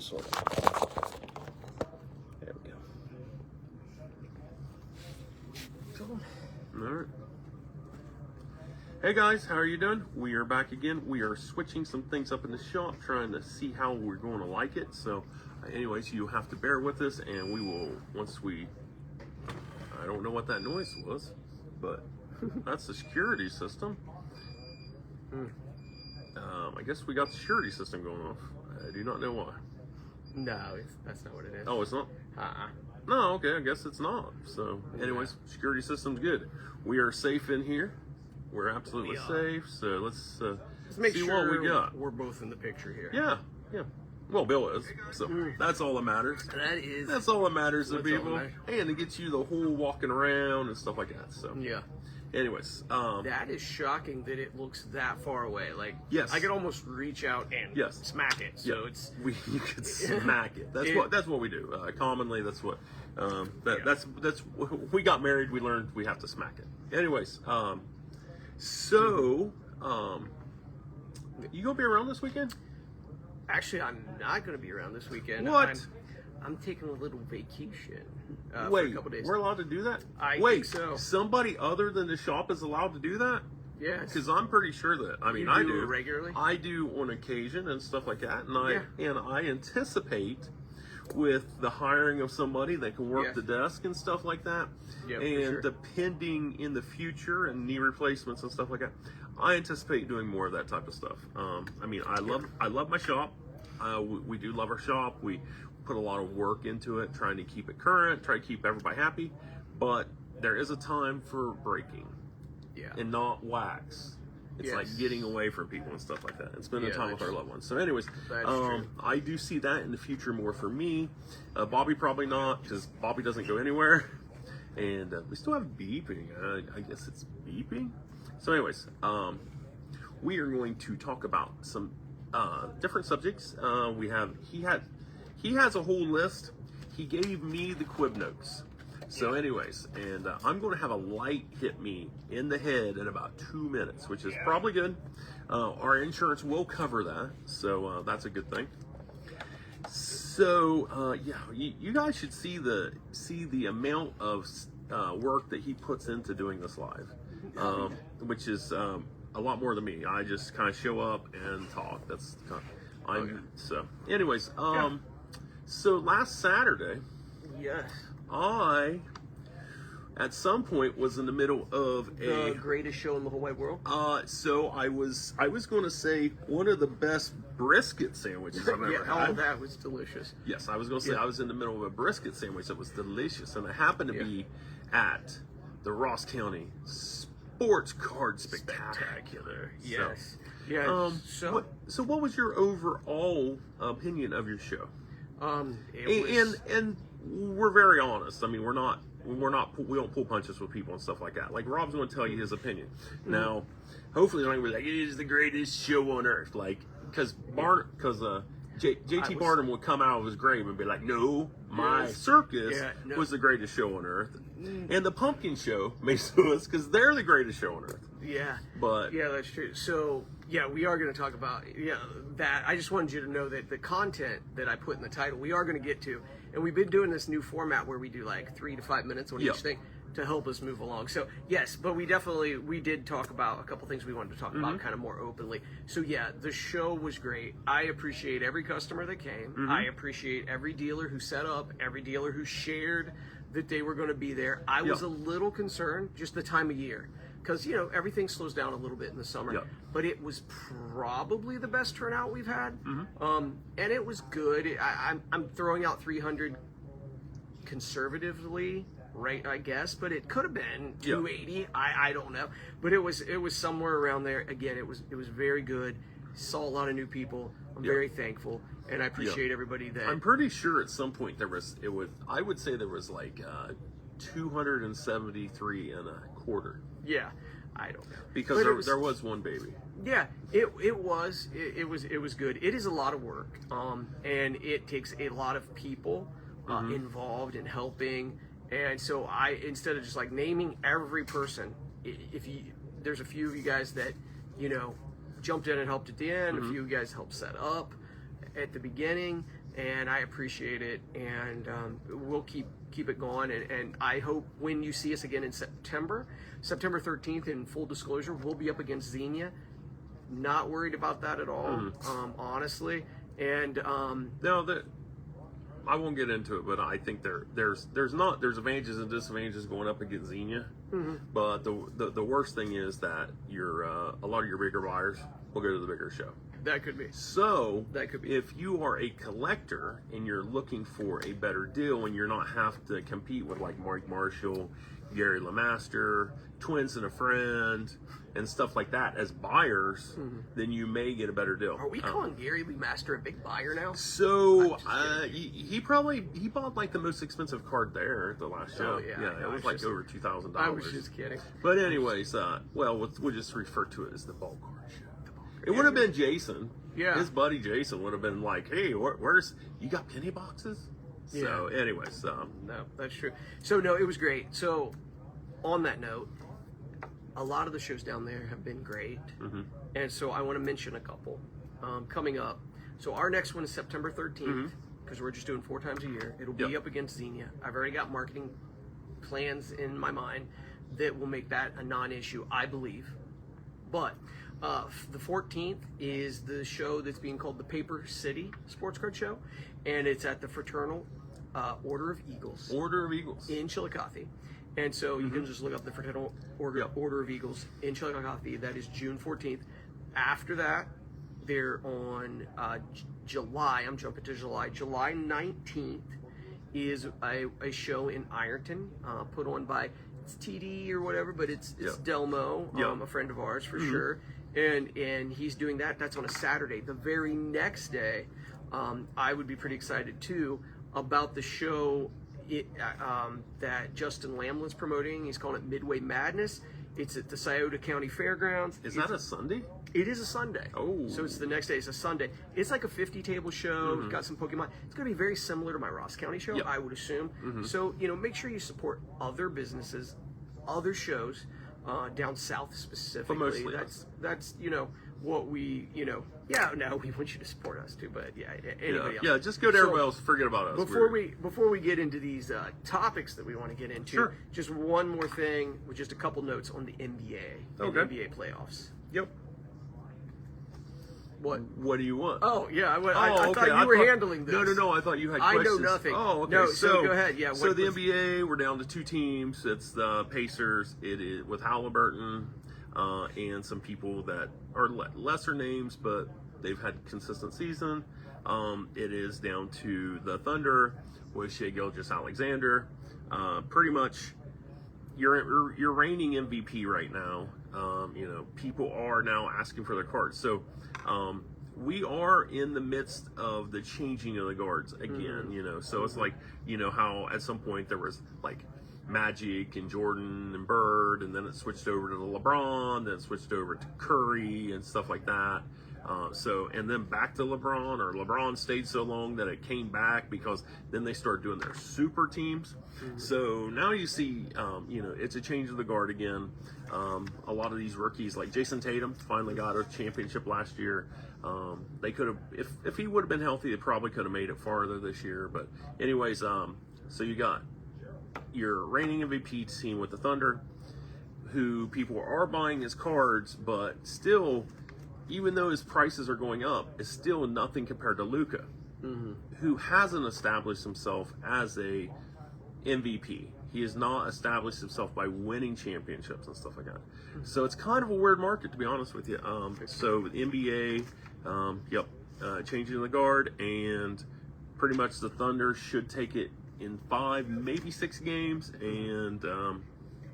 this one. There we go. All right. Hey guys, how are you doing? We are back again. We are switching some things up in the shop, trying to see how we're going to like it. So, anyways, you have to bear with us, and we will, I don't know what that noise was, but that's the security system. I guess we got the security system going off. I do not know why. No, that's not what it is. Oh, it's not? No, okay, I guess it's not. So, anyways, security system's good. We are safe in here. We're absolutely safe. So let's make see sure what we got. We're both in the picture here. Yeah. Well, Bill is. So that's all that matters. That's all that matters to people. And it gets you the whole walking around and stuff like that. So yeah. Anyways, that is shocking that it looks that far away. Like, yes, I could almost reach out and smack it. So it's you could smack it. That's what we do. Commonly, that's what that's we got married. We learned we have to smack it. Anyways, so you gonna be around this weekend? Actually, I'm not gonna be around this weekend. What? I'm taking a little vacation. Wait, for a couple days. We're allowed to do that? I Wait, think so. Somebody other than the shop is allowed to do that? Yes. Because I'm pretty sure that. I mean, I do regularly. I do on occasion and stuff like that, and I anticipate with the hiring of somebody that can work the desk and stuff like that, and depending in the future and knee replacements and stuff like that, I anticipate doing more of that type of stuff. I mean, I love my shop. We do love our shop. We put a lot of work into it, trying to keep it current, try to keep everybody happy, but there is a time for breaking and not wax. It's like getting away from people and stuff like that and spending time with our loved ones. So anyways, I do see that in the future more for me. Bobby probably not, because Bobby doesn't go anywhere. And we still have beeping. I guess it's beeping. So anyways, we are going to talk about some different subjects. He has a whole list. He gave me the quib notes. So anyways, and I'm going to have a light hit me in the head in about 2 minutes, which is probably good. Our insurance will cover that, so that's a good thing. So you guys should see the amount of work that he puts into doing this live, which is a lot more than me. I just kind of show up and talk. That's so. Anyways, so last Saturday, I, at some point, was in the middle of the greatest show in the whole wide world. So I was going to say one of the best brisket sandwiches I've ever had. Oh, that was delicious. Yes, I was going to say I was in the middle of a brisket sandwich that was delicious, and I happened to be at the Ross County Sports Card Spectacular. Yes. So what was your overall opinion of your show? And we're very honest. I mean, we don't pull punches with people and stuff like that. Like, Rob's going to tell you his opinion. Now, hopefully, they're going to be like, it is the greatest show on earth. Like, because JT Barnum would come out of his grave and be like, no, my circus was the greatest show on earth. And the Pumpkin Show may sue us because they're the greatest show on earth. But that's true. So we are going to talk about that. I just wanted you to know that the content that I put in the title, we are going to get to, and we've been doing this new format where we do like 3 to 5 minutes on each thing to help us move along. So yes, but we did talk about a couple things we wanted to talk about kind of more openly. So the show was great. I appreciate every customer that came. I appreciate every dealer who set up, every dealer who shared that they were going to be there. I was a little concerned just the time of year, because everything slows down a little bit in the summer, but it was probably the best turnout we've had. And it was good. I'm throwing out 300 conservatively, right? I guess, but it could have been 280. I don't know, but it was somewhere around there. Again, it was very good. Saw a lot of new people. I'm very thankful, and I appreciate everybody that. I'm pretty sure at some point I would say there was like 273 and a quarter. Yeah, I don't know, because there was one baby. Yeah, it was good. It is a lot of work, and it takes a lot of people involved in helping. And so instead of just like naming every person, there's a few of you guys that jumped in and helped at the end. A few of you guys helped set up at the beginning. and I appreciate it, and we'll keep it going. And I hope when you see us again in September 13th, in full disclosure, we'll be up against Xenia. Not worried about that at all, honestly. And no, I won't get into it, but I think there's advantages and disadvantages going up against Xenia. But the worst thing is that a lot of your bigger buyers will go to the bigger show. That could be. So that could be. If you are a collector and you're looking for a better deal, and you're not have to compete with like Mark Marshall, Gary LeMaster, Twins and a Friend, and stuff like that as buyers, then you may get a better deal. Are we calling Gary LeMaster a big buyer now? So he bought like the most expensive card there at the last show. Oh, yeah, it was like over $2,000. I was just kidding. But anyways, we'll just refer to it as the bulk card show. It would have been Jason. Yeah. His buddy Jason would have been like, hey, where's you got penny boxes? So anyways, no, that's true. So no, it was great. So on that note, a lot of the shows down there have been great, and so I want to mention a couple coming up. So our next one is September 13th, because we're just doing 4 times a year. It'll be up against Xenia. I've already got marketing plans in my mind that will make that a non-issue, I believe. But the 14th is the show that's being called the Paper City Sports Card Show, and it's at the Fraternal Order of Eagles. Order of Eagles. In Chillicothe. And so you can just look up the Fraternal Order of Eagles in Chillicothe. That is June 14th. After that, they're on July. I'm jumping to July. July 19th is a show in Ironton put on by TD or whatever, but it's Delmo, a friend of ours for sure. And he's doing that. That's on a Saturday. The very next day, I would be pretty excited too about the show that Justin Lamlin's promoting. He's calling it Midway Madness. It's at the Scioto County Fairgrounds. Is that a Sunday? It is a Sunday. Oh. So it's the next day. It's a Sunday. It's like a 50-table show. It's got some Pokemon. It's going to be very similar to my Ross County show, I would assume. So, make sure you support other businesses, other shows, down south specifically. But mostly that's what we, we want you to support us too, but anybody else. Yeah, just go to everybody else, forget about us. Before we get into these topics that we want to get into, just one more thing with just a couple notes on the NBA and NBA playoffs. Yep. What do you want? Oh, yeah. I thought you were handling this. No. I thought you had questions. I know nothing. Oh, okay. No, so go ahead. Yeah. So the NBA, we're down to 2 teams. It's the Pacers. It is with Halliburton and some people that are lesser names, but they've had consistent season. It is down to the Thunder with Shai Gilgeous-Alexander. Pretty much, you're reigning MVP right now. People are now asking for their cards. So we are in the midst of the changing of the guards again, so it's like, how at some point there was like Magic and Jordan and Bird, and then it switched over to the LeBron, then it switched over to Curry and stuff like that. And then back to LeBron, or LeBron stayed so long that it came back because then they started doing their super teams. So now you see, it's a change of the guard again. A lot of these rookies, like Jason Tatum, finally got a championship last year. They could have, if he would have been healthy, they probably could have made it farther this year. But anyways, so you got your reigning MVP team with the Thunder, who people are buying his cards, but still, even though his prices are going up, it's still nothing compared to Luka, who hasn't established himself as a MVP. He has not established himself by winning championships and stuff like that. So it's kind of a weird market, to be honest with you. So the NBA, changing the guard, and pretty much the Thunder should take it in 5, maybe 6 games, and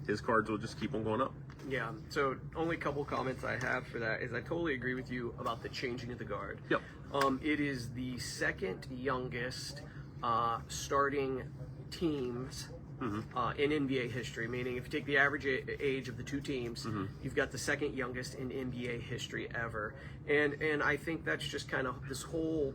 his cards will just keep on going up. Yeah, so only couple comments I have for that is I totally agree with you about the changing of the guard. Yep. It is the second youngest starting teams in NBA history, meaning if you take the average age of the 2 teams, you've got the second youngest in NBA history ever. And I think that's just kind of this whole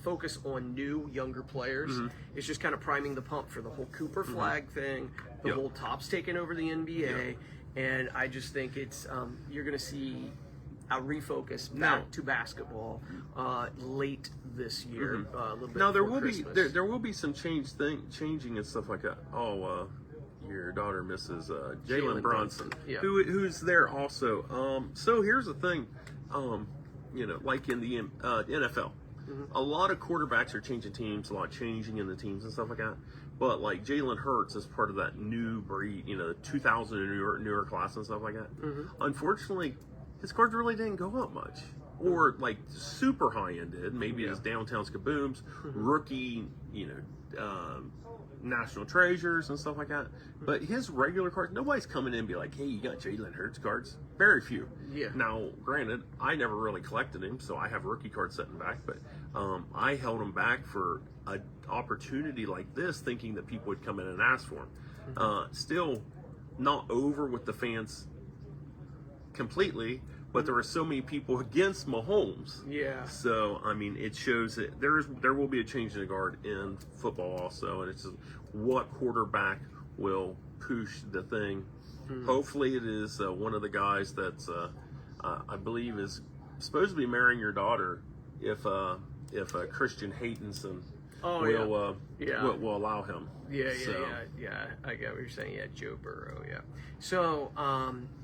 focus on new, younger players. It's just kind of priming the pump for the whole Cooper flag thing, the whole Topps taking over the NBA. And I just think it's you're going to see refocus back to basketball late this year. A little bit now there before will Christmas. there will be some changing and stuff like that. Your daughter misses Jalen Brunson, who's there also. So here's the thing, like in the NFL, a lot of quarterbacks are changing teams, a lot changing in the teams and stuff like that. But like Jalen Hurts is part of that new breed, 2000 and newer class and stuff like that. Unfortunately, his cards really didn't go up much, or like super high end did. Maybe his downtown's kabooms, rookie, national treasures and stuff like that. But his regular cards, nobody's coming in and be like, hey, you got Jalen Hurts cards? Very few. Yeah. Now, granted, I never really collected him, so I have rookie cards sitting back, but I held him back for an opportunity like this, thinking that people would come in and ask for him. Still not over with the fans completely, but there are so many people against Mahomes. Yeah. So I mean, it shows that there will be a change in the guard in football also, and it's just what quarterback will push the thing. Hopefully, it is one of the guys that's I believe is supposed to be marrying your daughter. If Christian Haydenson will allow him. Yeah. I get what you're saying. Yeah, Joe Burrow. Yeah. So,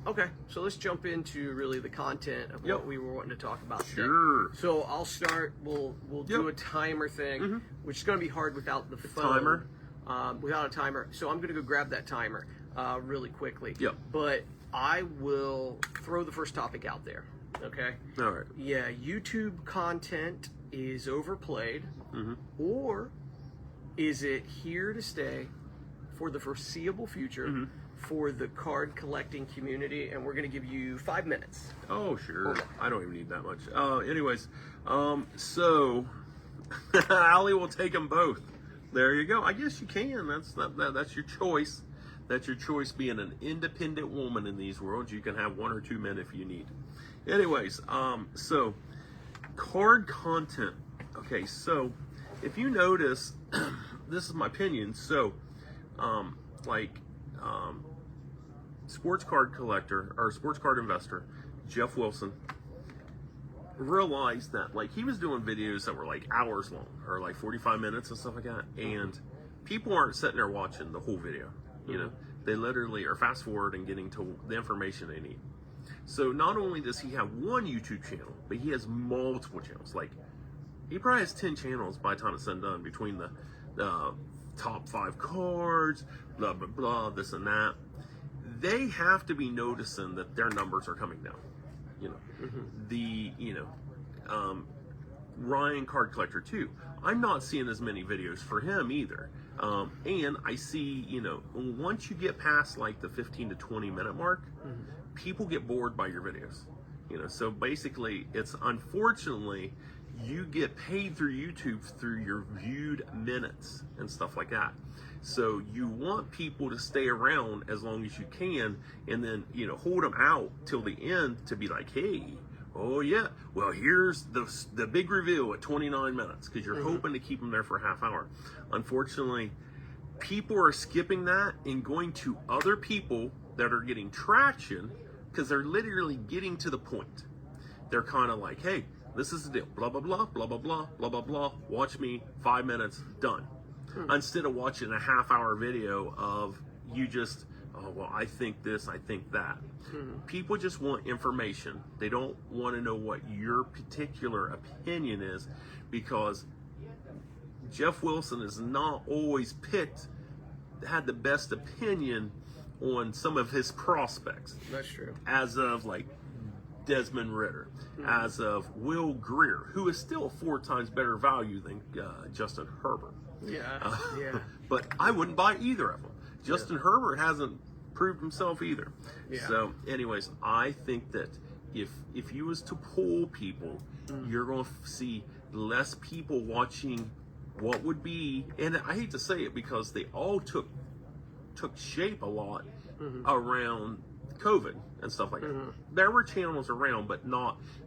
okay. So let's jump into really the content of what we were wanting to talk about today. Sure. So I'll start. We'll do a timer thing, which is going to be hard without the phone. Timer. Without a timer. So I'm going to go grab that timer really quickly. Yep. But I will throw the first topic out there. Okay. All right. Yeah. YouTube content is overplayed, or is it here to stay for the foreseeable future for the card collecting community? And we're going to give you 5 minutes. Oh, sure. Okay. I don't even need that much. Anyways, so Allie will take them both. There you go. I guess you can. That's your choice. That's your choice. Being an independent woman in these worlds, you can have 1 or 2 men if you need. Anyways, so card content. Okay, so if you notice, this is my opinion. So, sports card collector or sports card investor Jeff Wilson realized that he was doing videos that were hours long or 45 minutes and stuff like that, and people aren't sitting there watching the whole video. They literally are fast forward and getting to the information they need. So not only does he have one YouTube channel, but he has multiple channels. He probably has 10 channels by the time it's said and done, between the top 5 cards, blah, blah, blah, this and that. They have to be noticing that their numbers are coming down. Ryan Card Collector too. I'm not seeing as many videos for him either. And I see, once you get past the 15 to 20 minute mark, people get bored by your videos. So basically, it's unfortunately, you get paid through YouTube through your viewed minutes and stuff like that. So you want people to stay around as long as you can, and then hold them out till the end to be like, hey, oh yeah, well here's the big reveal at 29 minutes, because you're hoping to keep them there for a half hour. Unfortunately, people are skipping that and going to other people that are getting traction, because they're literally getting to the point. They're kind of like, hey, this is the deal, blah, blah, blah, blah, blah, blah, blah, blah, blah, watch me, 5 minutes, done. Instead of watching a half-hour video of you just, oh, well, I think this, I think that. People just want information. They don't want to know what your particular opinion is, because Jeff Wilson has not always had the best opinion on some of his prospects. That's true. As of Desmond Ridder, as of Will Greer, who is still 4 times better value than Justin Herbert. Yeah. But I wouldn't buy either of them. Justin Herbert hasn't proved himself either. Yeah. So, anyways, I think that if you was to poll people, you're going to see less people watching what would be, and I hate to say it because they all took shape a lot around COVID and stuff like that. There were channels around, but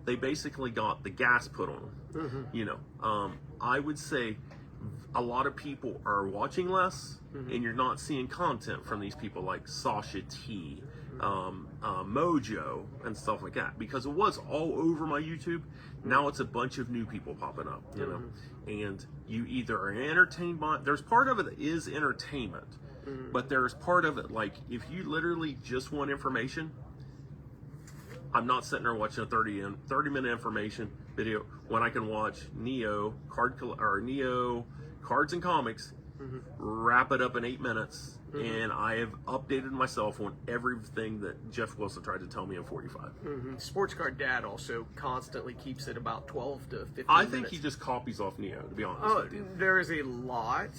they basically got the gas put on them. I would say a lot of people are watching less, and you're not seeing content from these people like Sasha T Mojo and stuff like that, because it was all over my YouTube. Now it's a bunch of new people popping up, you know, and you either are entertained by, there's part of it that is entertainment, but there's part of it, like, if you literally just want information, I'm not sitting there watching a 30-minute information video when I can watch Neo Cards and Comics, wrap it up in 8 minutes, and I have updated myself on everything that Jeff Wilson tried to tell me in 45. Sports Card Dad also constantly keeps it about 12 to 15 I minutes. think he just copies off Neo, to be honest with you. There is a lot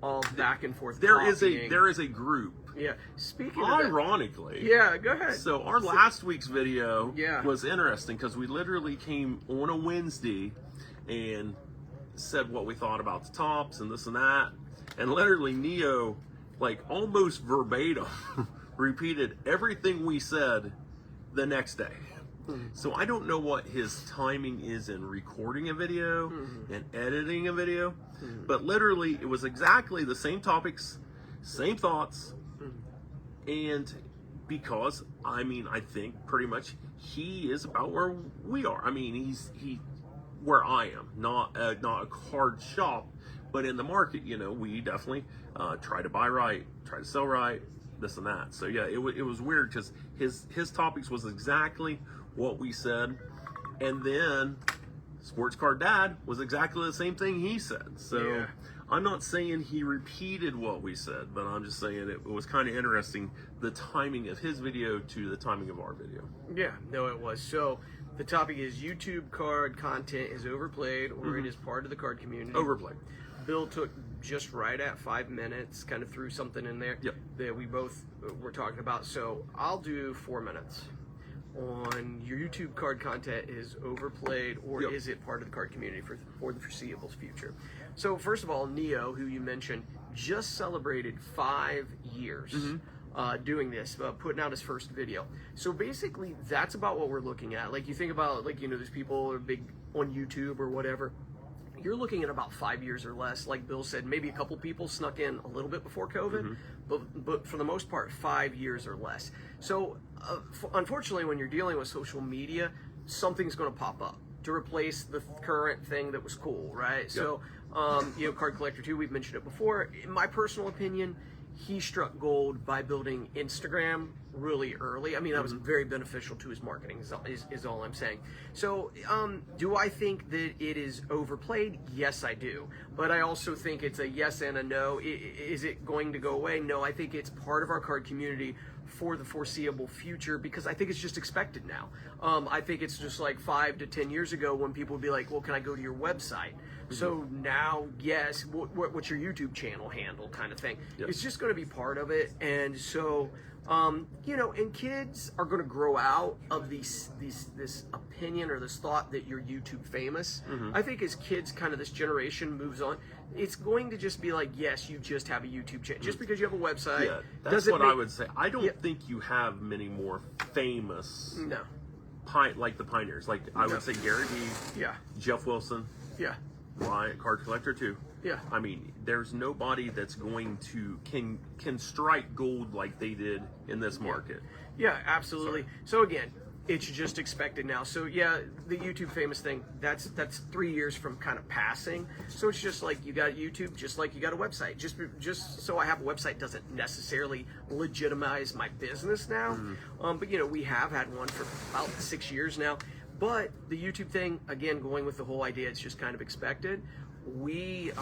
of back and forth There copying. is a group. Yeah. Speaking of Ironically. yeah, go ahead. So our last week's video Yeah. was interesting because we literally came on a Wednesday and said what we thought about the tops and this and that. And literally Neo, like almost verbatim, repeated everything we said the next day. So I don't know what his timing is in recording a video and editing a video, but literally it was exactly the same topics, same thoughts, and because I think pretty much he is about where we are. I mean, he's where I am, not a card shop, but in the market, you know, we definitely try to buy right, try to sell right, this and that. So yeah, it was weird because his topics was exactly what we said, and then Sports Card Dad was exactly the same thing he said. So yeah. I'm not saying he repeated what we said, but I'm just saying it was kind of interesting, the timing of his video to the timing of our video. Yeah, no, it was. So the topic is YouTube card content is overplayed, or it is part of the card community. Overplayed. Bill took just right at 5 minutes, kind of threw something in there that we both were talking about. So I'll do 4 minutes on your YouTube card content is overplayed, or is it part of the card community for the foreseeable future. So first of all, Neo, who you mentioned, just celebrated 5 years doing this, putting out his first video. So basically that's about what we're looking at. Like you think about, like, you know, there's people who are big on YouTube or whatever. You're looking at about 5 years or less. Like Bill said, maybe a couple people snuck in a little bit before COVID, but for the most part, 5 years or less. So unfortunately, when you're dealing with social media, something's going to pop up to replace the current thing that was cool, right? Yep. So, you know, Card Collector 2, we've mentioned it before. In my personal opinion, he struck gold by building Instagram really early. I mean, that was very beneficial to his marketing, is all I'm saying. So, do I think that it is overplayed? Yes, I do. But I also think it's a yes and a no. Is it going to go away? No, I think it's part of our card community for the foreseeable future, because I think it's just expected now. I think it's just like 5 to 10 years ago when people would be like, well, can I go to your website? So now, yes, what's your YouTube channel handle kind of thing. It's just going to be part of it. And so, you know, and kids are going to grow out of this opinion or this thought that you're YouTube famous. I think as kids, kind of this generation moves on, it's going to just be like, yes, you just have a YouTube channel. Just because you have a website. Yeah, that's what I would say. I don't think you have many more famous, like the pioneers. Like I would say Gary Vee, Jeff Wilson, Ryan, Card Collector 2. Yeah. I mean, there's nobody that's going to can strike gold like they did in this market. Yeah, absolutely. So again, it's just expected now. So yeah, the YouTube famous thing, that's 3 years from kind of passing. So it's just like you got YouTube, just like you got a website. Just so I have a website doesn't necessarily legitimize my business now. But you know, we have had one for about 6 years now. But the YouTube thing, again, going with the whole idea, it's just kind of expected. We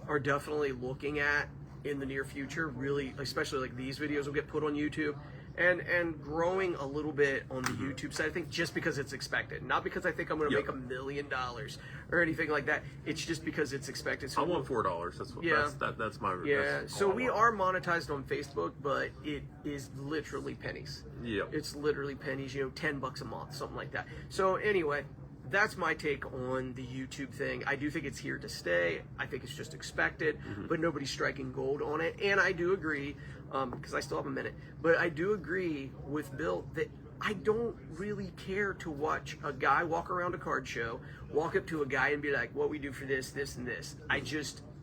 are definitely looking at in the near future, really, especially like these videos will get put on YouTube, and growing a little bit on the YouTube side, I think, just because it's expected. Not because I think I'm going to make $1 million or anything like that. It's just because it's expected. So I want $4. That's what that's my so we are monetized on Facebook, but it is literally pennies. It's literally pennies, you know, $10 a month, something like that. So anyway, that's my take on the YouTube thing. I do think it's here to stay. I think it's just expected, but nobody's striking gold on it. And I do agree, because I still have a minute, but I do agree with Bill that I don't really care to watch a guy walk around a card show, walk up to a guy and be like, what we do for this, this, and this.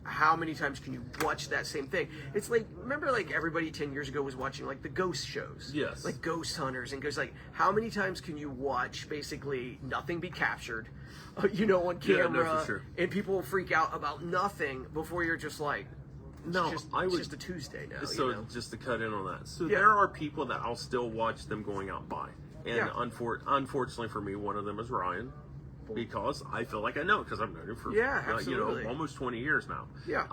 How many times can you watch that same thing? It's like, remember like everybody 10 years ago was watching like the ghost shows? Yes. Like Ghost Hunters and Ghost, like how many times can you watch basically nothing be captured, on camera, no, for sure. and people will freak out about nothing before you're just like, no, it's just a Tuesday now. So just to cut in on that. So there are people that I'll still watch them going out by. And unfortunately for me, one of them is Ryan. Because I feel like I know, because I've known him for almost 20 years now. Yeah.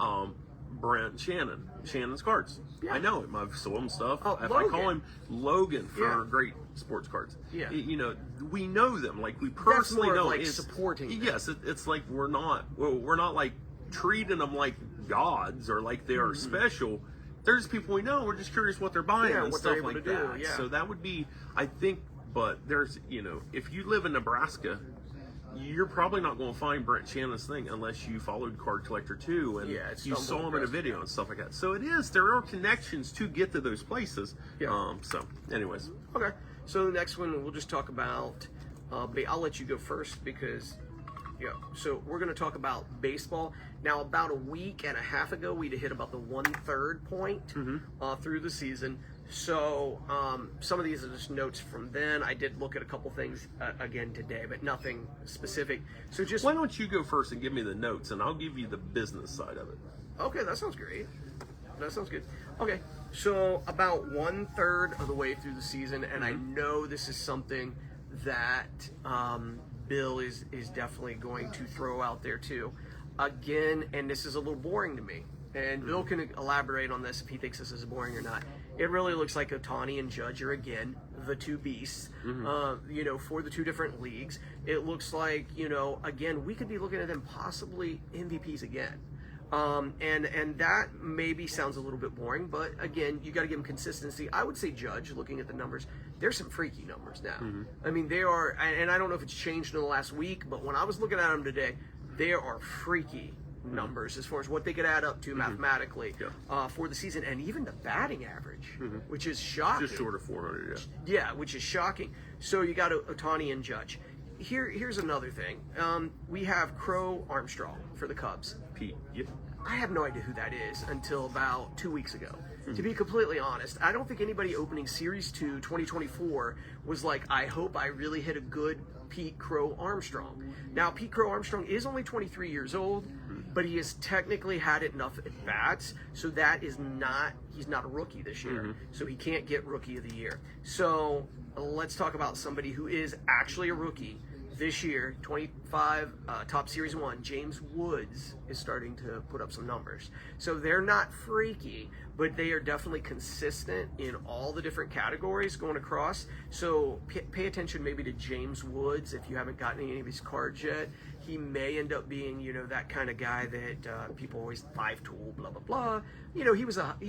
Brent Shannon, Shannon's Cards. Yeah. I know him. I've sold him stuff. If I call him Logan for great sports cards. Yeah. We know them. Like we personally know. Like supporting them. Yes, it's like we're not like treating them like gods or like they are special. There's people we know. We're just curious what they're buying and stuff like that. Yeah. So that would be, I think. But there's, if you live in Nebraska, you're probably not going to find Brent Shannon's thing unless you followed Card Collector 2 and you saw him in a video and stuff like that. So there are connections to get to those places. Yeah. So anyways. Okay. So the next one we'll just talk about, I'll let you go first because, so we're going to talk about baseball. Now, about a week and a half ago, we'd hit about the 1/3 point through the season. So some of these are just notes from then. I did look at a couple things again today, but nothing specific. So just why don't you go first and give me the notes, and I'll give you the business side of it. Okay, that sounds great. That sounds good. Okay, so about 1/3 of the way through the season, and I know this is something that Bill is definitely going to throw out there too. Again, and this is a little boring to me, and Bill can elaborate on this if he thinks this is boring or not. It really looks like Ohtani and Judge are again the two beasts, for the two different leagues. It looks like, again, we could be looking at them possibly MVPs again. And that maybe sounds a little bit boring, but again, you got to give them consistency. I would say Judge, looking at the numbers, there's some freaky numbers now. I mean, they are, and I don't know if it's changed in the last week, but when I was looking at them today, there are freaky numbers as far as what they could add up to mathematically for the season, and even the batting average, which is shocking. Just short of 400, yeah, which is shocking. So you got Ohtani and Judge. Here's another thing. We have Crow Armstrong for the Cubs. Pete, yep. I have no idea who that is until about 2 weeks ago. To be completely honest, I don't think anybody opening Series 2 2024 was like, I hope I really hit a good Pete Crow Armstrong. Now, Pete Crow Armstrong is only 23 years old, but he has technically had enough at bats, so he's not a rookie this year, so he can't get Rookie of the Year. So let's talk about somebody who is actually a rookie this year. 25 top Series 1, James Woods is starting to put up some numbers. So they're not freaky, but they are definitely consistent in all the different categories going across. So pay attention maybe to James Woods if you haven't gotten any of his cards yet. He may end up being, that kind of guy that people always 5-tool, blah, blah, blah. He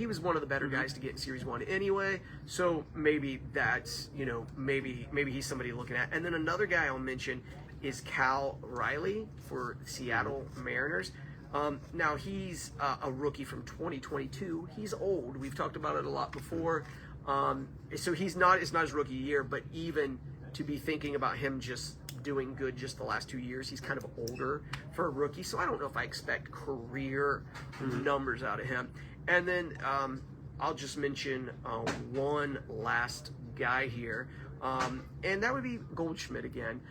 was one of the better guys to get in Series 1 anyway. So maybe that's, maybe he's somebody looking at. And then another guy I'll mention is Cal Riley for Seattle Mariners. Now he's a rookie from 2022. He's old. We've talked about it a lot before. So it's not his rookie year, but even to be thinking about him just doing good just the last 2 years, he's kind of older for a rookie. So I don't know if I expect career numbers out of him. And then I'll just mention one last guy here. And that would be Goldschmidt again.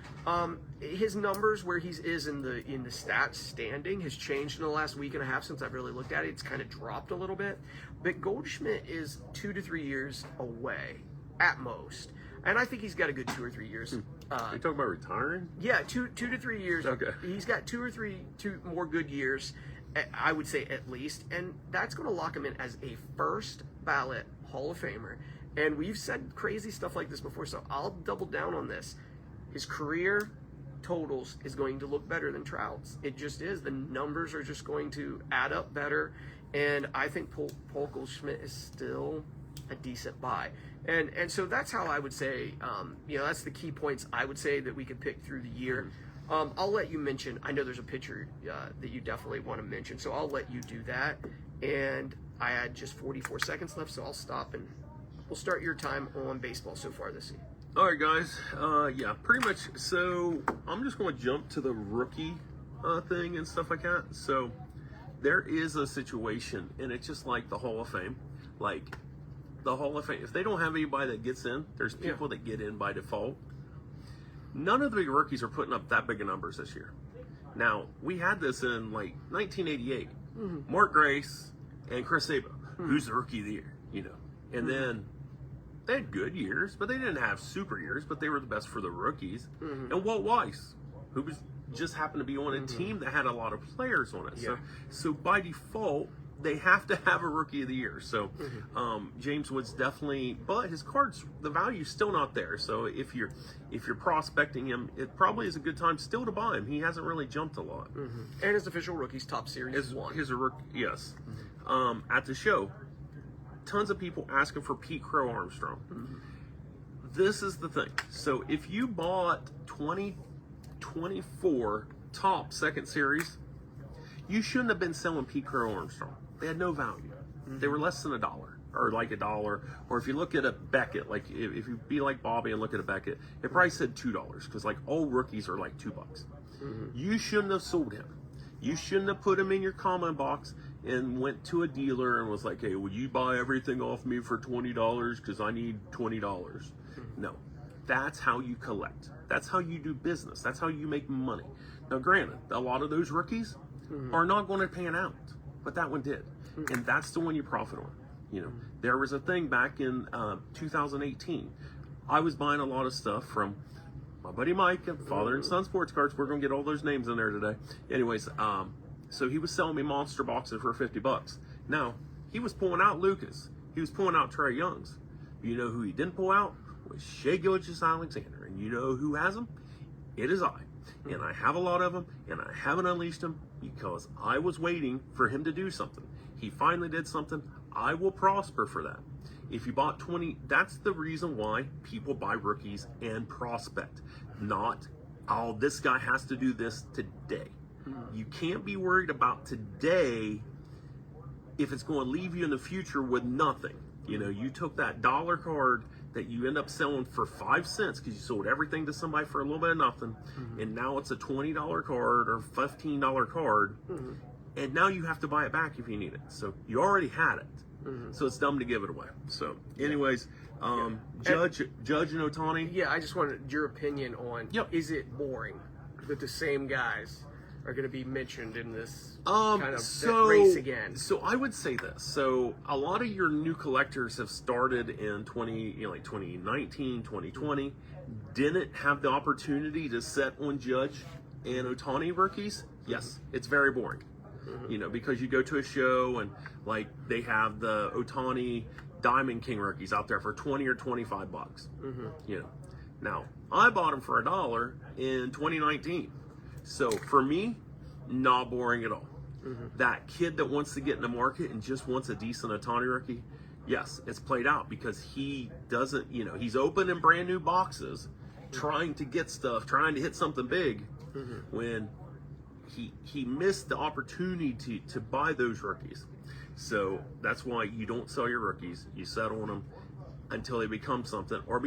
His numbers where he is in the stats standing has changed in the last week and a half since I've really looked at it. It's kind of dropped a little bit. But Goldschmidt is 2 to 3 years away at most. And I think he's got a good 2 or 3 years. Are you talking about retiring? Yeah, 2 to 3 years. Okay. He's got 2 more good years, I would say at least. And that's going to lock him in as a first ballot Hall of Famer. And we've said crazy stuff like this before, so I'll double down on this. His career totals is going to look better than Trout's. It just is. The numbers are just going to add up better. And I think Paul Goldschmidt is still a decent buy. And so that's how I would say, that's the key points I would say that we could pick through the year. I'll let you mention, I know there's a pitcher that you definitely want to mention, so I'll let you do that. And I had just 44 seconds left, so I'll stop and we'll start your time on baseball so far this All right, guys. Yeah, pretty much. So I'm just going to jump to the rookie thing and stuff like that. So there is a situation, and it's just like the Hall of Fame. Like the Hall of Fame, if they don't have anybody that gets in, there's people that get in by default. None of the big rookies are putting up that big of numbers this year. Now, we had this in like 1988. Mark Grace and Chris Sabo, who's the rookie of the year, you know. And then they had good years, but they didn't have super years, but they were the best for the rookies. And Walt Weiss, who was just happened to be on a team that had a lot of players on it. So by default, they have to have a rookie of the year. So James Wood's definitely, but his cards, the value's still not there. So if you're prospecting him, it probably is a good time still to buy him. He hasn't really jumped a lot. And his official rookies top series one. His a rookie, yes. At the show, tons of people asking for Pete Crow Armstrong. This is the thing. So if you bought 2024 top second series, you shouldn't have been selling Pete Crow Armstrong. They had no value. They were less than $1, or like $1. Or if you look at a Beckett, like if you be like Bobby and look at a Beckett, it probably said $2 because like all rookies are like $2. You shouldn't have sold him. You shouldn't have put him in your comment box and went to a dealer and was like, "Hey, will you buy everything off me for $20 because I need $20?" No, that's how you collect. That's how you do business. That's how you make money. Now, granted, a lot of those rookies are not going to pan out, but that one did, and that's the one you profit on. You know, there was a thing back in 2018. I was buying a lot of stuff from my buddy Mike at Father and Son Sports Cards. We're gonna get all those names in there today. Anyways, so he was selling me monster boxes for $50. Now he was pulling out Lucas. He was pulling out Trey Young's. You know who he didn't pull out? Was Shea Gilgeous-Alexander, and you know who has them? It is I. And I have a lot of them, and I haven't unleashed them because I was waiting for him to do something. He finally did something. I will prosper for that. If you bought 20, that's the reason why people buy rookies and prospect. Not, oh, this guy has to do this today. You can't be worried about today if it's going to leave you in the future with nothing. You know, you took that dollar card that you end up selling for 5 cents because you sold everything to somebody for a little bit of nothing, and now it's a $20 card or $15 card, and now you have to buy it back if you need it. So you already had it. So it's dumb to give it away. So anyways, Judge and Ohtani. Yeah, I just wanted your opinion on, is it boring that the same guys are going to be mentioned in this kind of race again? So I would say this. So a lot of your new collectors have started in 2019, 2020, didn't have the opportunity to set on Judge and Ohtani rookies. Yes, it's very boring. You know, because you go to a show and like they have the Ohtani Diamond King rookies out there for $20 or $25. You know, now I bought them for $1 in 2019. So for me, not boring at all. That kid that wants to get in the market and just wants a decent Ohtani rookie, yes, it's played out because he doesn't, you know, he's opening brand new boxes, trying to get stuff, trying to hit something big, when he missed the opportunity to buy those rookies. So that's why you don't sell your rookies. You settle on them until they become something, or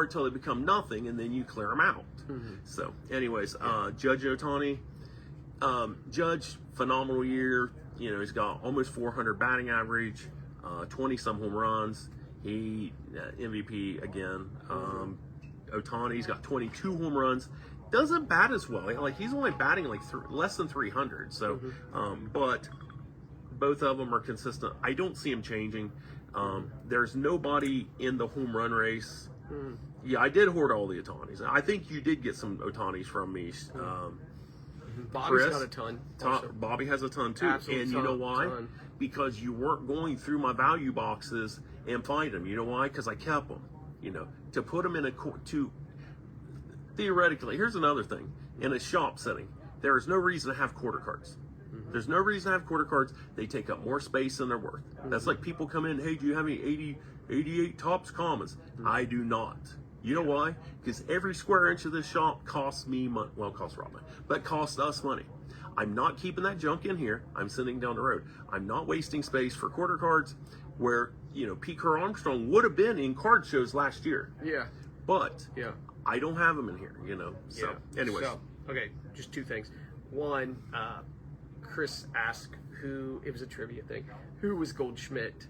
until they become nothing, and then you clear them out. So anyways, Judge Ohtani, Judge, phenomenal year. You know, he's got almost 400 batting average, 20 some home runs. He MVP again. Ohtani's got 22 home runs. Doesn't bat as well. Like he's only batting like less than 300. So, but both of them are consistent. I don't see him changing. There's nobody in the home run race. Yeah, I did hoard all the Ohtanis. I think you did get some Ohtanis from me. Bobby's got a ton. Bobby has a ton too. Absolute and you know why? Because you weren't going through my value boxes and find them. You know why? Because I kept them. You know, to put them in theoretically, here's another thing. In a shop setting, there is no reason to have quarter cards. There's no reason to have quarter cards. They take up more space than they're worth. That's like people come in, hey, do you have any 88 Topps Commons? I do not. You know why? Because every square inch of this shop costs me money. Well, it costs Rob money, but costs us money. I'm not keeping that junk in here. I'm sending down the road. I'm not wasting space for quarter cards where, you know, Pete Crow Armstrong would have been in card shows last year. Yeah. but I don't have them in here, So, anyways. So, okay, just two things. One, Chris asked it was a trivia thing, who was Goldschmidt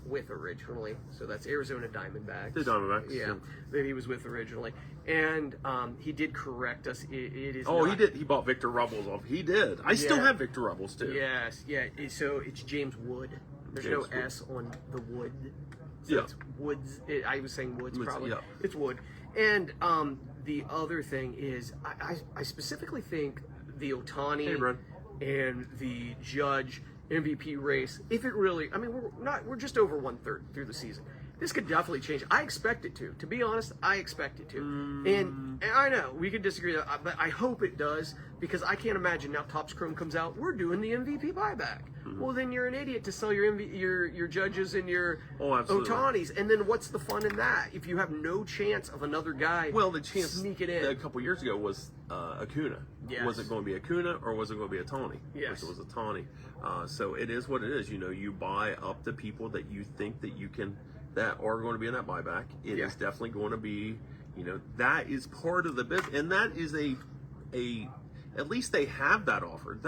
with originally? So that's Arizona Diamondbacks. The Diamondbacks. Yeah, that he was with originally. And he did correct us. It is. Oh, he did. He bought Victor Rubles off. He did. I still have Victor Rubles too. Yes, yeah. So it's James Wood. There's no S on the Wood. So it's Woods. I was saying Woods probably. Yeah. It's Wood. And the other thing is, I specifically think the Ohtani and the Judge MVP race, if it really, I mean, we're just over 1/3 through the season. This could definitely change. I expect it to. To be honest, I expect it to. And I know we could disagree, but I hope it does, because I can't imagine now Topps Chrome comes out, we're doing the MVP buyback. Well, then you're an idiot to sell your Judges and your Ohtanis, and then what's the fun in that if you have no chance of another guy? Well, the chance sneaking in a couple years ago was Acuna. Yes. Was it going to be Acuna or was it going to be Ohtani? Yes, it was Ohtani. So it is what it is. You buy up the people that you think that you can. That are going to be in that buyback. It is definitely going to be, that is part of the business, and that is at least they have that offer.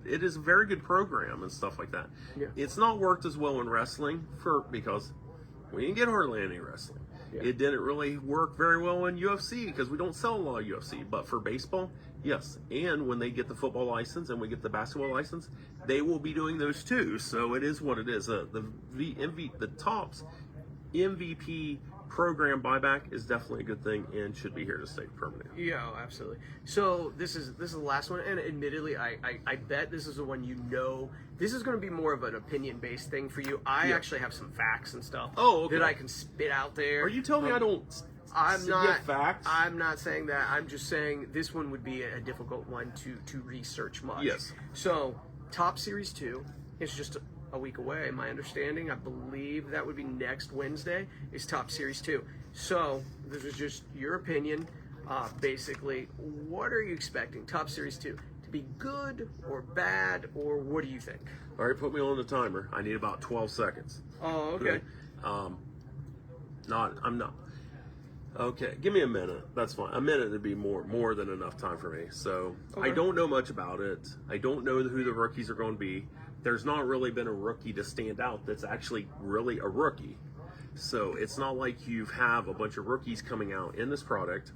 It is a very good program and stuff like that. Yeah. It's not worked as well in wrestling because we didn't get hardly any wrestling. Yeah. It didn't really work very well in UFC because we don't sell a lot of UFC. But for baseball, yes. And when they get the football license and we get the basketball license, they will be doing those too. So it is what it is. The Topps MVP program buyback is definitely a good thing and should be here to stay permanently. Yeah, absolutely. So this is the last one, and admittedly, I bet this is the one this is going to be more of an opinion-based thing for you. I actually have some facts and stuff that I can spit out there. Are you telling me I don't get facts? I'm not saying that. I'm just saying this one would be a difficult one to research much. Yes. So, Topps Series 2 is just a week away, my understanding. I believe that would be next Wednesday is Topps Series 2. So this is just your opinion. Basically, what are you expecting Topps Series 2 to be, good or bad, or what do you think? All right, put me on the timer. I need about 12 seconds. Oh, okay. I'm not. Okay, give me a minute. That's fine. A minute would be more than enough time for me. So I don't know much about it. I don't know who the rookies are going to be. There's not really been a rookie to stand out that's actually really a rookie. So it's not like you have a bunch of rookies coming out in this product.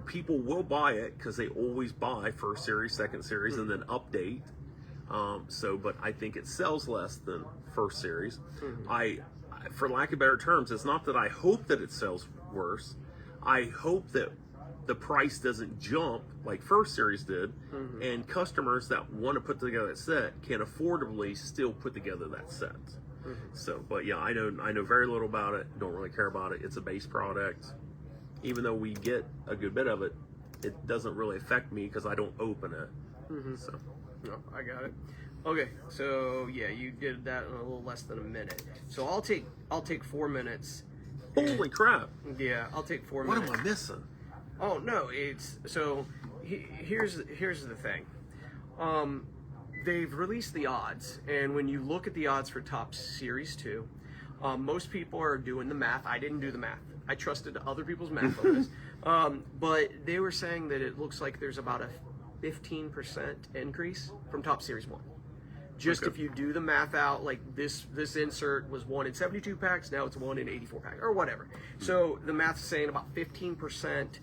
People will buy it because they always buy first series, second series, and then update. But I think it sells less than first series. I, for lack of better terms, it's not that I hope that it sells worse. I hope that the price doesn't jump like first series did, and customers that want to put together that set can affordably still put together that set. So, but yeah, I know very little about it. Don't really care about it. It's a base product. Even though we get a good bit of it, it doesn't really affect me because I don't open it. So, no, I got it. Okay, so yeah, you did that in a little less than a minute. So I'll take 4 minutes. Holy crap! Yeah, I'll take 4 minutes. What am I missing? Oh no, here's the thing. They've released the odds, and when you look at the odds for Topps Series 2, most people are doing the math. I didn't do the math. I trusted other people's math on this. But they were saying that it looks like there's about a 15% increase from Topps Series 1. Just if you do the math out, like this insert was 1 in 72 packs, now it's 1 in 84 packs, or whatever. So the math's saying about 15%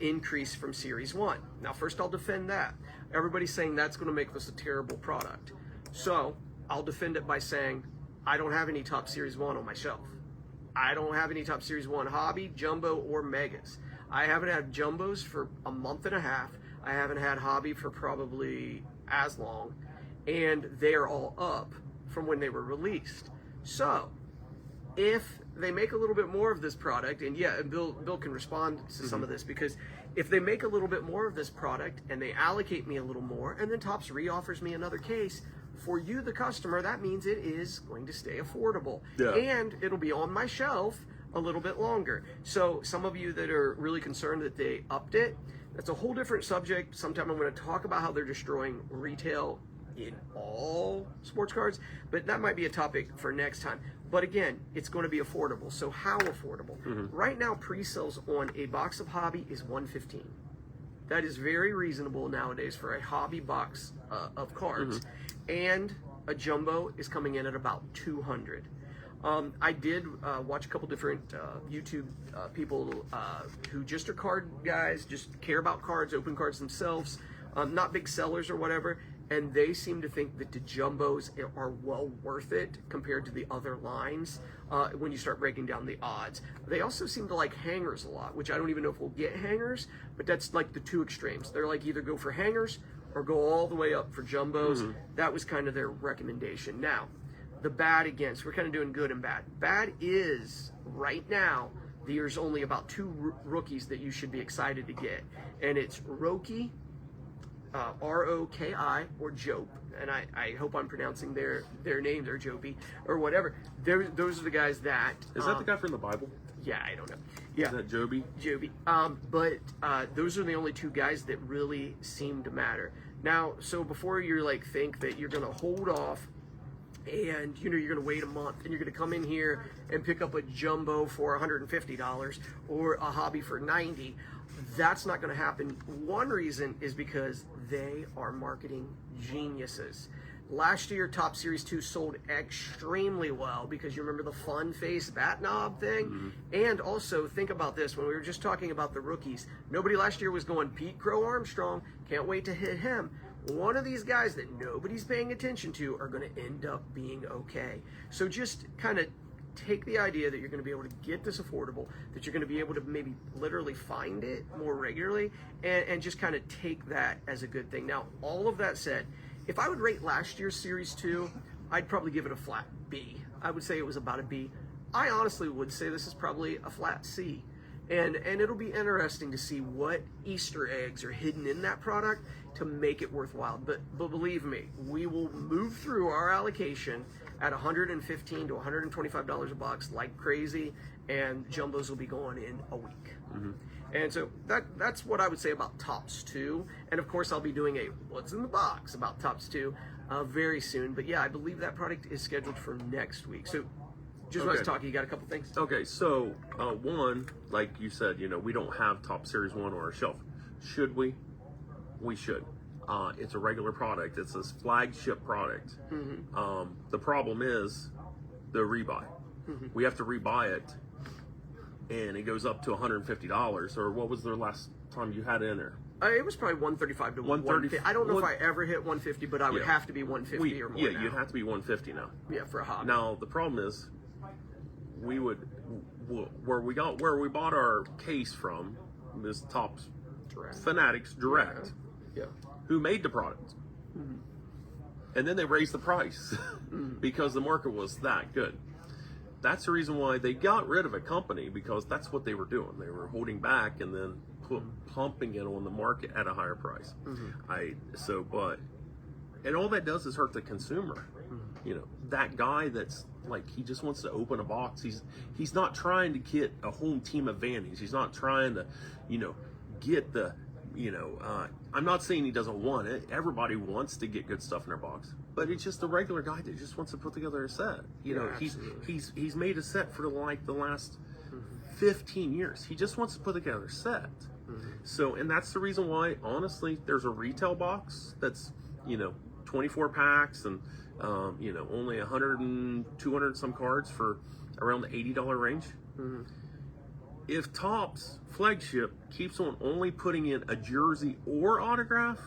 increase from Series 1. Now, first I'll defend that. Everybody's saying that's going to make this a terrible product. So I'll defend it by saying I don't have any Topps Series 1 on my shelf. I don't have any Topps Series 1 Hobby, Jumbo, or Megas. I haven't had Jumbos for a month and a half. I haven't had Hobby for probably as long. And they are all up from when they were released. So, if they make a little bit more of this product, and yeah, Bill can respond to some of this, because if they make a little bit more of this product and they allocate me a little more, and then Topps re-offers me another case, for you, the customer, that means it is going to stay affordable. Yeah. And it'll be on my shelf a little bit longer. So some of you that are really concerned that they upped it, that's a whole different subject. Sometime I'm going to talk about how they're destroying retail in all sports cards, but that might be a topic for next time. But again, it's going to be affordable. So how affordable? Right now, pre-sales on a box of hobby is $115. That is very reasonable nowadays for a hobby box of cards. And a jumbo is coming in at about $200. I did watch a couple different YouTube people who just are card guys, just care about cards, open cards themselves, not big sellers or whatever, and they seem to think that the jumbos are well worth it compared to the other lines when you start breaking down the odds. They also seem to like hangers a lot, which I don't even know if we'll get hangers, but that's like the two extremes. They're like either go for hangers or go all the way up for jumbos. That was kind of their recommendation. Now, the bad against, we're kind of doing good and bad. Bad is, right now, there's only about 2 rookies that you should be excited to get. And it's Roki, R-O-K-I, or Jope. And I hope I'm pronouncing their names, or Jopey, or whatever. Those are the guys that... Is that the guy from the Bible? Yeah, I don't know. Yeah. Is that Joby? Joby. But those are the only 2 guys that really seem to matter. Now, so before you're like, think that you're going to hold off and you're going to wait a month and you're going to come in here and pick up a jumbo for $150 or a hobby for $90, that's not going to happen. One reason is because they are marketing geniuses. Last year, Top Series 2 sold extremely well because you remember the fun face bat knob thing. And also, think about this, when we were just talking about the rookies, nobody last year was going Pete Crow Armstrong, can't wait to hit him. One of these guys that nobody's paying attention to are going to end up being okay. So just kind of take the idea that you're going to be able to get this affordable, that you're going to be able to maybe literally find it more regularly, and just kind of take that as a good thing. Now, all of that said, if I would rate last year's Series 2, I'd probably give it a flat B. I would say it was about a B. I honestly would say this is probably a flat C. And it'll be interesting to see what Easter eggs are hidden in that product to make it worthwhile. But believe me, we will move through our allocation at $115 to $125 a box like crazy, and jumbos will be going in a week. And so that's what I would say about Topps 2. And of course, I'll be doing a What's in the Box about Topps 2 very soon. But yeah, I believe that product is scheduled for next week. So just when I was talking, you got a couple things? Okay, so one, like you said, we don't have Top Series 1 on our shelf. Should we? We should. It's a regular product. It's a flagship product. The problem is the rebuy. We have to rebuy it, and it goes up to $150. Or what was the last time you had it in there? It was probably $135 to $150. I don't know if I ever hit $150, but I would have to be $150 or more. Yeah, you'd have to be $150 now. Yeah, for a hobby. Now the problem is, we would where we bought our case from is Topps Fanatics Direct. Yeah. Who made the product. And then they raised the price because the market was that good. That's the reason why they got rid of a company, because that's what they were doing. They were holding back and then pumping it on the market at a higher price. And all that does is hurt the consumer. That guy that's like, he just wants to open a box. He's not trying to get a home team advantage. He's not trying to, get the, I'm not saying he doesn't want it. Everybody wants to get good stuff in their box, but it's just a regular guy that just wants to put together a set. He's made a set for the last 15 years. He just wants to put together a set. So, and that's the reason why, honestly, there's a retail box that's, 24 packs and, only 100 and 200 some cards for around the $80 range. If Topps flagship keeps on only putting in a jersey or autograph,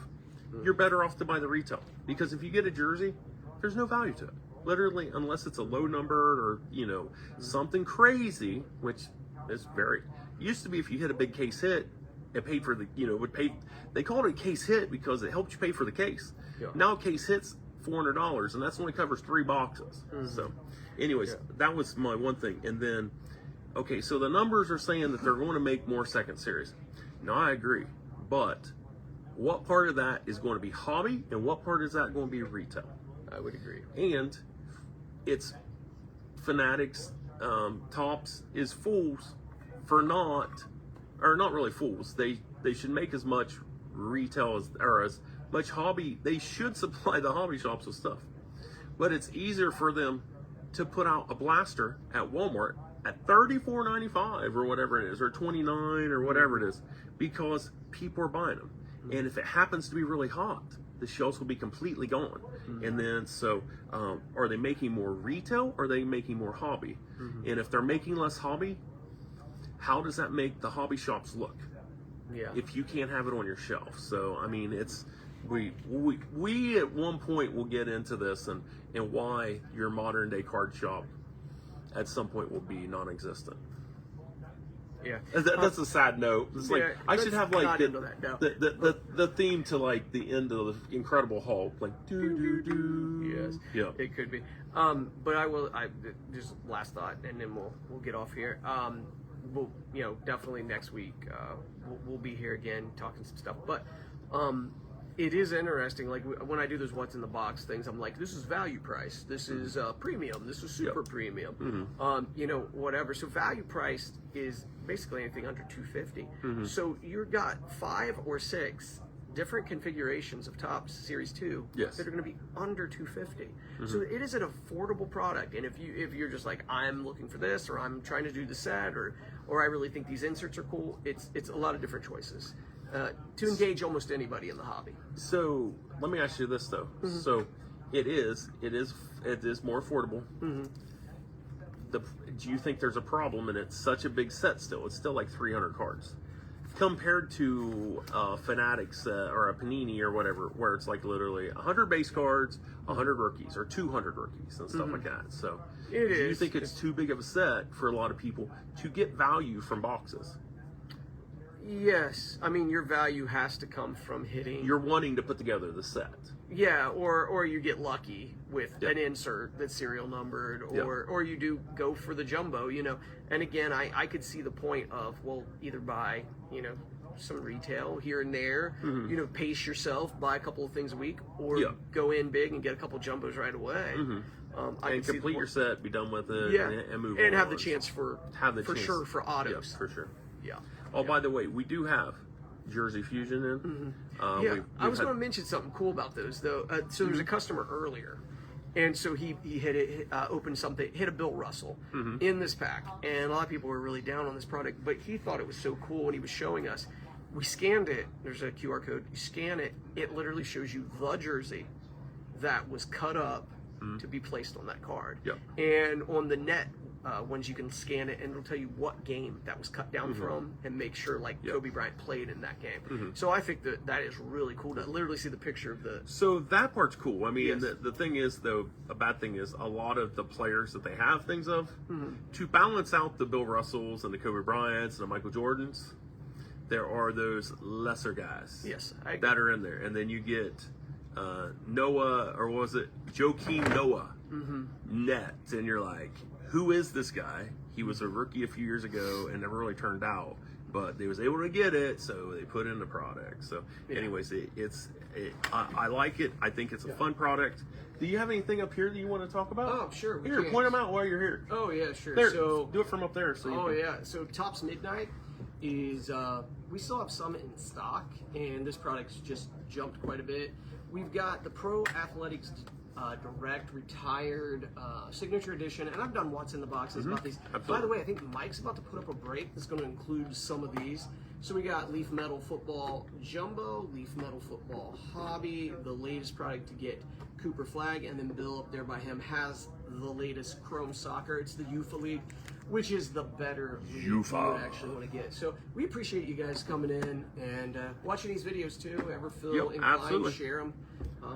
you're better off to buy the retail. Because if you get a jersey, there's no value to it. Literally, unless it's a low number or, something crazy, which is used to be if you hit a big case hit, it paid for the, they called it a case hit because it helped you pay for the case. Now a case hit's $400 and that's only covers 3 boxes. So anyways, that was my one thing. And then, okay, so the numbers are saying that they're going to make more second series. Now, I agree. But what part of that is going to be hobby and what part is that going to be retail? I would agree. And it's Fanatics, Topps is fools for not really fools. They should make as much retail as much hobby. They should supply the hobby shops with stuff, but it's easier for them to put out a blaster at Walmart at $34.95 or whatever it is, or $29 or whatever it is, because people are buying them. And if it happens to be really hot, the shelves will be completely gone. And then, so are they making more retail, or are they making more hobby? And if they're making less hobby, how does that make the hobby shops look? Yeah. If you can't have it on your shelf. So I mean, it's we at one point will get into this and why your modern day card shop at some point will be non-existent. Yeah, that's a sad note. It's like I should have like the theme to like the end of the Incredible Hulk, like do do do. Yes, yeah, it could be. But I just last thought, and then we'll get off here. We'll definitely next week we'll be here again talking some stuff. But it is interesting. Like when I do those what's in the box things, I'm like, this is value price. This is premium. This is super premium. Whatever. So value priced is basically anything under $250. So you've got 5 or 6 different configurations of Topps Series 2 that are going to be under $250. So it is an affordable product. And if you're just like, I'm looking for this, or I'm trying to do the set, or I really think these inserts are cool, it's a lot of different choices to engage almost anybody in the hobby. So let me ask you this though. So it is more affordable. Do you think there's a problem, and it's such a big set still? It's still like 300 cards compared to Fanatics or a Panini or whatever, where it's like literally 100 base cards, 100 rookies, or 200 rookies and stuff like that. So do you think it's too big of a set for a lot of people to get value from boxes? Yes, I mean your value has to come from hitting. You're wanting to put together the set. Yeah, or you get lucky with an insert that's serial numbered, or you do go for the jumbo, And again, I could see the point of, well, either buy, some retail here and there, pace yourself, buy a couple of things a week, or go in big and get a couple jumbos right away. And complete your set, be done with it, and move on. And have the chance for sure for autos. Yeah, for sure. Yeah. Oh, by the way, we do have Jersey Fusion in. I was going to mention something cool about those though. So there was a customer earlier, and so he opened something, hit a Bill Russell in this pack, and a lot of people were really down on this product, but he thought it was so cool when he was showing us. We scanned it. There's a QR code. You scan it. It literally shows you the jersey that was cut up to be placed on that card. And on the net ones, you can scan it and it'll tell you what game that was cut down from, and make sure like Kobe Bryant played in that game. So I think that is really cool to literally see the picture of the. So that part's cool. I mean, the thing is though, a bad thing is a lot of the players that they have things of, to balance out the Bill Russells and the Kobe Bryants and the Michael Jordans, there are those lesser guys that are in there, and then you get Noah, or was it Joakim Noah net, and you're like, who is this guy? He was a rookie a few years ago and never really turned out, but they was able to get it, so they put in the product. So anyways, I like it. I think it's a fun product. Do you have anything up here that you want to talk about? Oh, sure. Here, point them out while you're here. Oh, yeah, sure. There, so do it from up there. So so Topps Midnight is, we still have some in stock, and this product's just jumped quite a bit. We've got the Pro Athletics Direct Retired Signature Edition, and I've done what's in the boxes about these. Absolutely. By the way, I think Mike's about to put up a break that's going to include some of these. So we got Leaf Metal Football Jumbo, Leaf Metal Football Hobby, the latest product to get Cooper Flag, and then Bill up there by him has the latest Chrome Soccer. It's the UFA League, which is the better league you would actually want to get. So we appreciate you guys coming in and watching these videos too. Ever feel inclined, share them.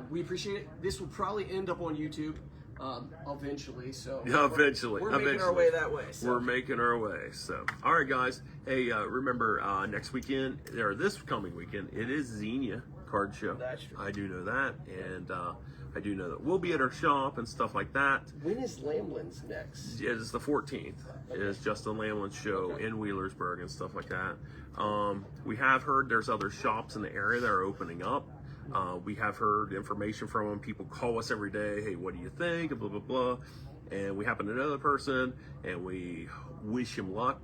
We appreciate it. This will probably end up on YouTube eventually. So we're making our way that way. So. We're making our way. So all right, guys. Hey, remember next weekend or this coming weekend, it is Xenia Card Show. That's true. I do know that, and I do know that we'll be at our shop and stuff like that. When is Lamlin's next? It is the 14th. Okay. It is Justin Lamlin's show in Wheelersburg and stuff like that. We have heard there's other shops in the area that are opening up. We have heard information from them. People call us every day. Hey, what do you think? Blah, blah, blah. And we happen to know the person, and we wish him luck.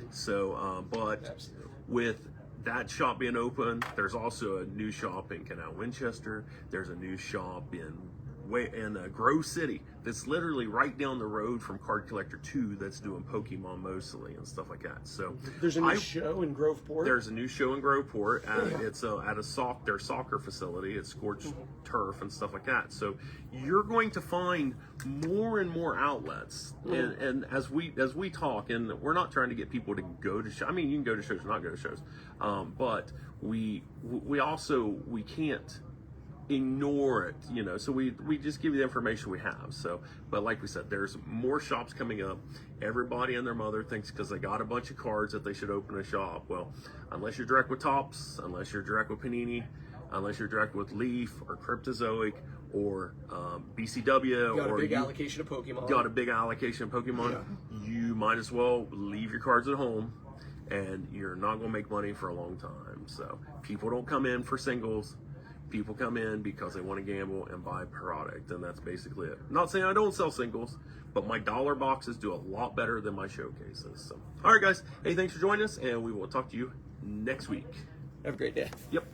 So, but with that shop being open. There's also a new shop in Canal Winchester. There's a new shop in Grove City that's literally right down the road from Card Collector 2 that's doing Pokemon mostly and stuff like that. So there's a new show in Groveport. There's a new show in Groveport. It's at their soccer facility. It's scorched turf and stuff like that. So you're going to find more and more outlets. And as we talk, and we're not trying to get people to go to shows. I mean, you can go to shows or not go to shows, but we can't ignore it, you know, so we just give you the information we have. So, but like we said, there's more shops coming up. Everybody and their mother thinks because they got a bunch of cards that they should open a shop. Well, unless you're direct with Topps, unless you're direct with Panini, unless you're direct with Leaf or Cryptozoic or BCW, got a big allocation of Pokemon. Got a big allocation of Pokemon. You might as well leave your cards at home, and you're not going to make money for a long time. So people don't come in for singles. People come in because they want to gamble and buy a product, and that's basically it. I'm not saying I don't sell singles, but my dollar boxes do a lot better than my showcases. So, all right, guys. Hey, thanks for joining us, and we will talk to you next week. Have a great day. Yep.